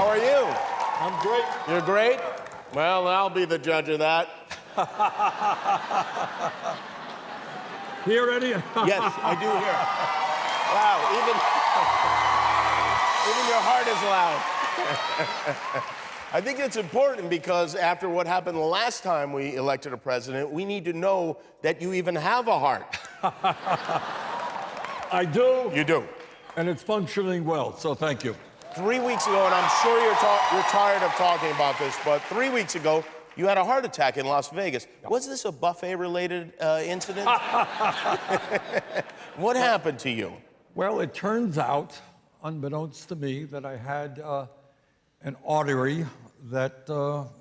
are you? I'm great. You're great? Well, I'll be the judge of that. Hear any? Yes, I do hear. Wow, even your heart is loud. I think it's important because after what happened the last time we elected a president, we need to know that you even have a heart. I do. You do. And it's functioning well, so thank you. 3 weeks ago, and I'm sure you're tired of talking about this, but 3 weeks ago, you had a heart attack in Las Vegas. Yep. Was this a buffet-related incident? What happened to you? Well, it turns out, unbeknownst to me, that I had an artery that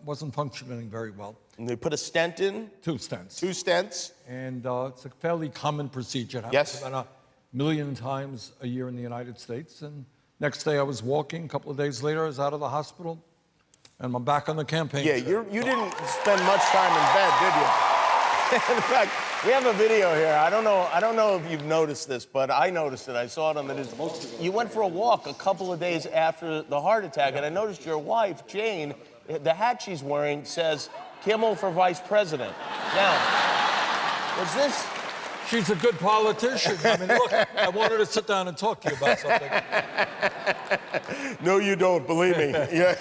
wasn't functioning very well. And they put a stent in? 2 stents. 2 stents? And it's a fairly common procedure. It happens Yes. about 1 million times a year in the United States. And next day I was walking. A couple of days later, I was out of the hospital. And I'm back on the campaign. Yeah, you didn't spend much time in bed, did you? In fact, we have a video here. I don't know if you've noticed this, but I noticed it. I saw it on the news. You went for a walk a couple of days after the heart attack, and I noticed your wife, Jane, the hat she's wearing says, Kimmel for vice president. Now, was this... She's a good politician. I mean, look, I wanted to sit down and talk to you about something. No, you don't, believe me. Yeah.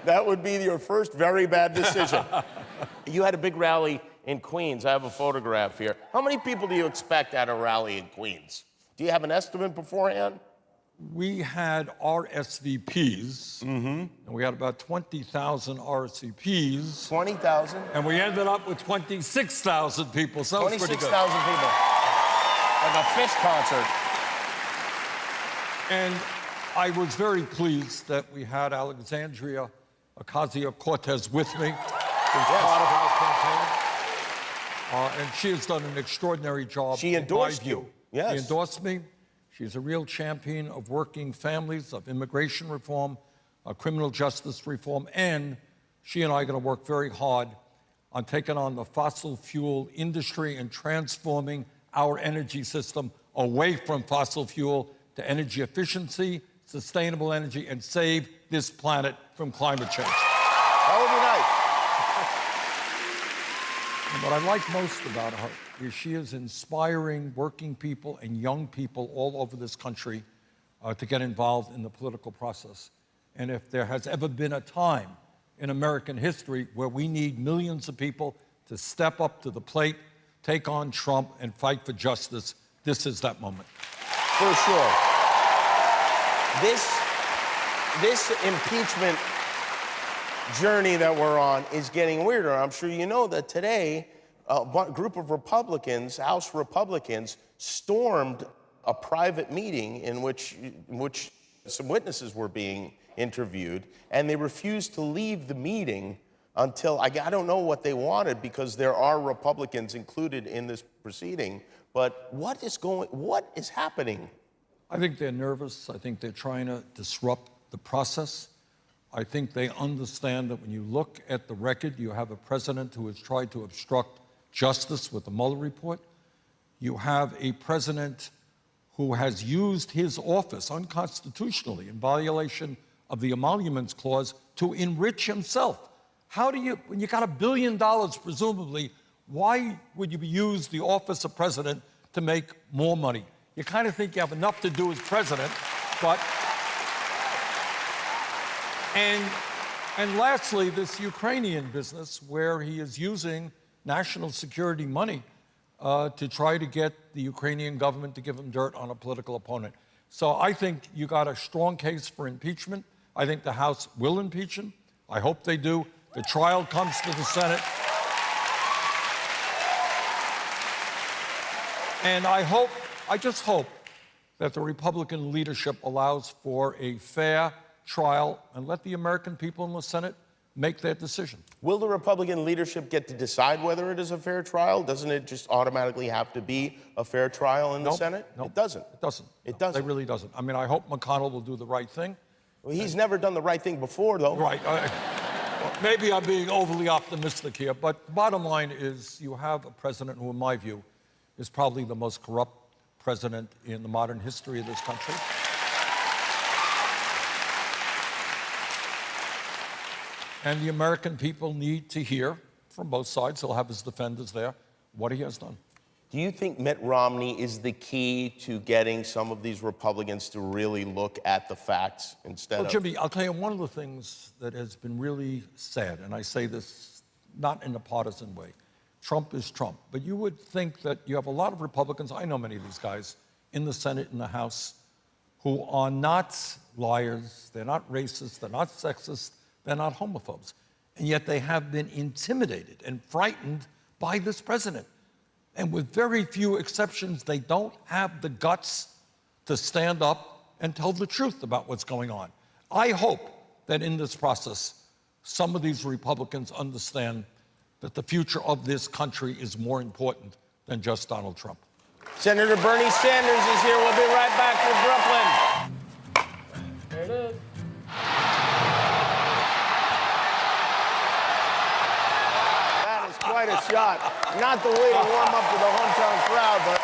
That would be your first very bad decision. You had a big rally in Queens. I have a photograph here. How many people do you expect at a rally in Queens? Do you have an estimate beforehand? We had RSVPs, and we had about 20,000 RSVPs. 20,000? And we ended up with 26,000 people, so that was pretty good. 26,000 people. Like a Fish concert. And I was very pleased that we had Alexandria Ocasio-Cortez with me, who's part of our campaign. And she has done an extraordinary job. She endorsed you. Yes. She endorsed me. She's a real champion of working families, of immigration reform, criminal justice reform, and she and I are going to work very hard on taking on the fossil fuel industry and transforming our energy system away from fossil fuel to energy efficiency, sustainable energy, and save this planet from climate change. That would be nice. And what I like most about her is she is inspiring working people and young people all over this country to get involved in the political process. And if there has ever been a time in American history where we need millions of people to step up to the plate, take on Trump, and fight for justice, this is that moment. For sure. This impeachment journey that we're on is getting weirder. I'm sure you know that today, a group of Republicans, House Republicans, stormed a private meeting in which some witnesses were being interviewed, and they refused to leave the meeting until, I don't know what they wanted because there are Republicans included in this proceeding, but what is happening? I think they're nervous. I think they're trying to disrupt the process. I think they understand that when you look at the record, you have a president who has tried to obstruct justice with the Mueller report. You have a president who has used his office unconstitutionally in violation of the Emoluments Clause to enrich himself. How do you, when you got $1 billion presumably, why would you use the office of president to make more money? You kind of think you have enough to do as president, but... And lastly, this Ukrainian business where he is using national security money to try to get the Ukrainian government to give him dirt on a political opponent. So I think you got a strong case for impeachment. I think the House will impeach him. I hope they do. The trial comes to the Senate. And I just hope that the Republican leadership allows for a fair trial and let the American people in the Senate make their decision. Will the Republican leadership get to decide whether it is a fair trial? Doesn't it just automatically have to be a fair trial in the Senate? Nope. It doesn't. It doesn't. It doesn't. It really doesn't. I mean, I hope McConnell will do the right thing. Well, he's never done the right thing before, though. Right. Maybe I'm being overly optimistic here, but the bottom line is you have a president who, in my view, is probably the most corrupt president in the modern history of this country. And the American people need to hear from both sides, he'll have his defenders there, what he has done. Do you think Mitt Romney is the key to getting some of these Republicans to really look at the facts instead of... Jimmy, I'll tell you one of the things that has been really sad, and I say this not in a partisan way. Trump is Trump, but you would think that you have a lot of Republicans, I know many of these guys, in the Senate and the House, who are not liars, they're not racist, they're not sexist, they're not homophobes. And yet they have been intimidated and frightened by this president. And with very few exceptions, they don't have the guts to stand up and tell the truth about what's going on. I hope that in this process, some of these Republicans understand that the future of this country is more important than just Donald Trump. Senator Bernie Sanders is here. We'll be right back to Brooklyn. There it is. That is quite a shot. Not the way to warm up to the hometown crowd, but...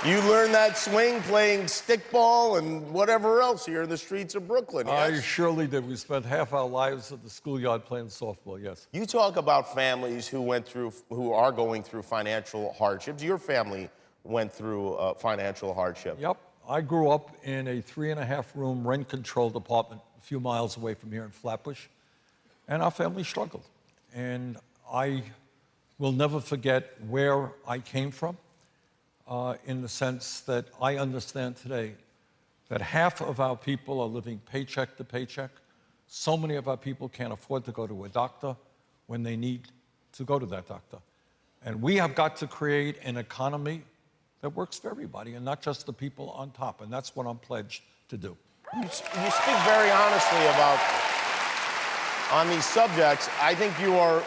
You learned that swing playing stickball and whatever else here in the streets of Brooklyn, yes? I surely did. We spent half our lives at the schoolyard playing softball, yes. You talk about families who are going through financial hardships. Your family went through financial hardship. Yep. I grew up in a 3.5-room rent-controlled apartment a few miles away from here in Flatbush, and our family struggled. And I will never forget where I came from. In the sense that I understand today that half of our people are living paycheck to paycheck. So many of our people can't afford to go to a doctor when they need to go to that doctor. And we have got to create an economy that works for everybody and not just the people on top. And that's what I'm pledged to do. You speak very honestly on these subjects. I think you are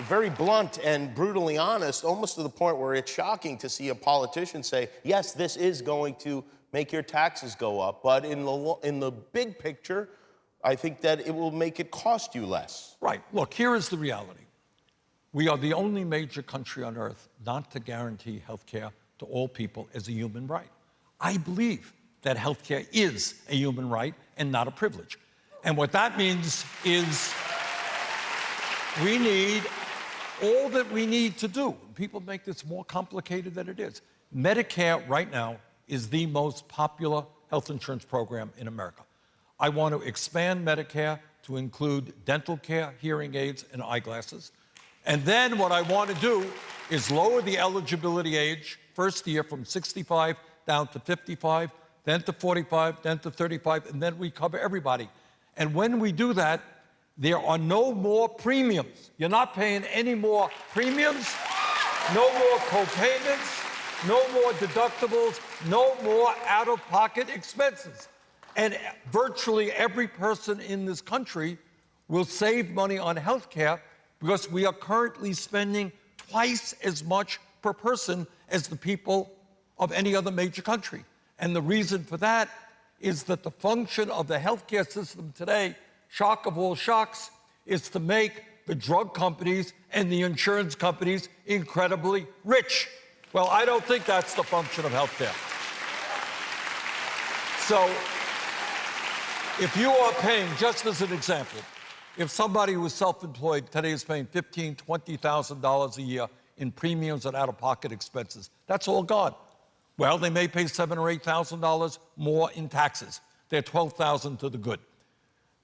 very blunt and brutally honest, almost to the point where it's shocking to see a politician say, yes, this is going to make your taxes go up, but in the big picture, I think that it will make it cost you less. Right. Look, here is the reality. We are the only major country on earth not to guarantee health care to all people as a human right. I believe that health care is a human right and not a privilege. And what that means is we need all that we need to do. People make this more complicated than it is. Medicare right now is the most popular health insurance program in America. I want to expand Medicare to include dental care, hearing aids, and eyeglasses. And then what I want to do is lower the eligibility age first year from 65 down to 55, then to 45, then to 35, and then we cover everybody. And when we do that, there are no more premiums. You're not paying any more premiums, no more co-payments, no more deductibles, no more out-of-pocket expenses. And virtually every person in this country will save money on health care because we are currently spending twice as much per person as the people of any other major country. And the reason for that is that the function of the healthcare system today, shock of all shocks, is to make the drug companies and the insurance companies incredibly rich. Well, I don't think that's the function of healthcare. So, if you are paying, just as an example, if somebody who is self-employed today is paying $15,000, $20,000 a year in premiums and out-of-pocket expenses, that's all gone. Well, they may pay $7,000 or $8,000 more in taxes. They're $12,000 to the good.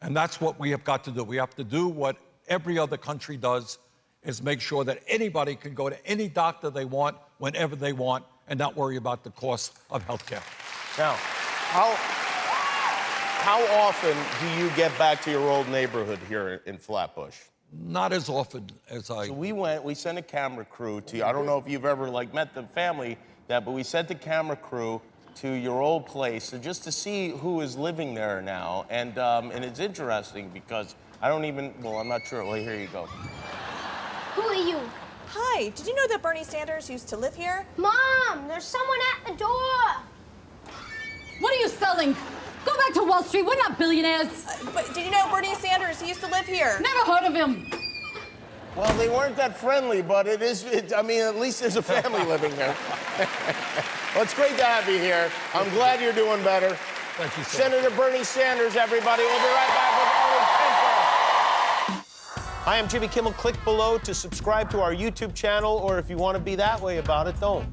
And that's what we have got to do. We have to do what every other country does, is make sure that anybody can go to any doctor they want, whenever they want, and not worry about the cost of health care. Now, how often do you get back to your old neighborhood here in Flatbush? Not as often as I... So we sent a camera crew to you. I don't know if you've ever met the family, but we sent the camera crew to your old place just to see who is living there now. And it's interesting because I'm not sure. Well, here you go. Who are you? Hi, did you know that Bernie Sanders used to live here? Mom, there's someone at the door. What are you selling? Go back to Wall Street. We're not billionaires. But did you know Bernie Sanders, he used to live here? Never heard of him. Well, they weren't that friendly, but at least there's a family living there. Well, it's great to have you here. I'm glad you're doing better. Thank you, sir. Senator Bernie Sanders, everybody. We'll be right back with Arnold Spencer. Hi, I'm Jimmy Kimmel. Click below to subscribe to our YouTube channel, or if you want to be that way about it, don't.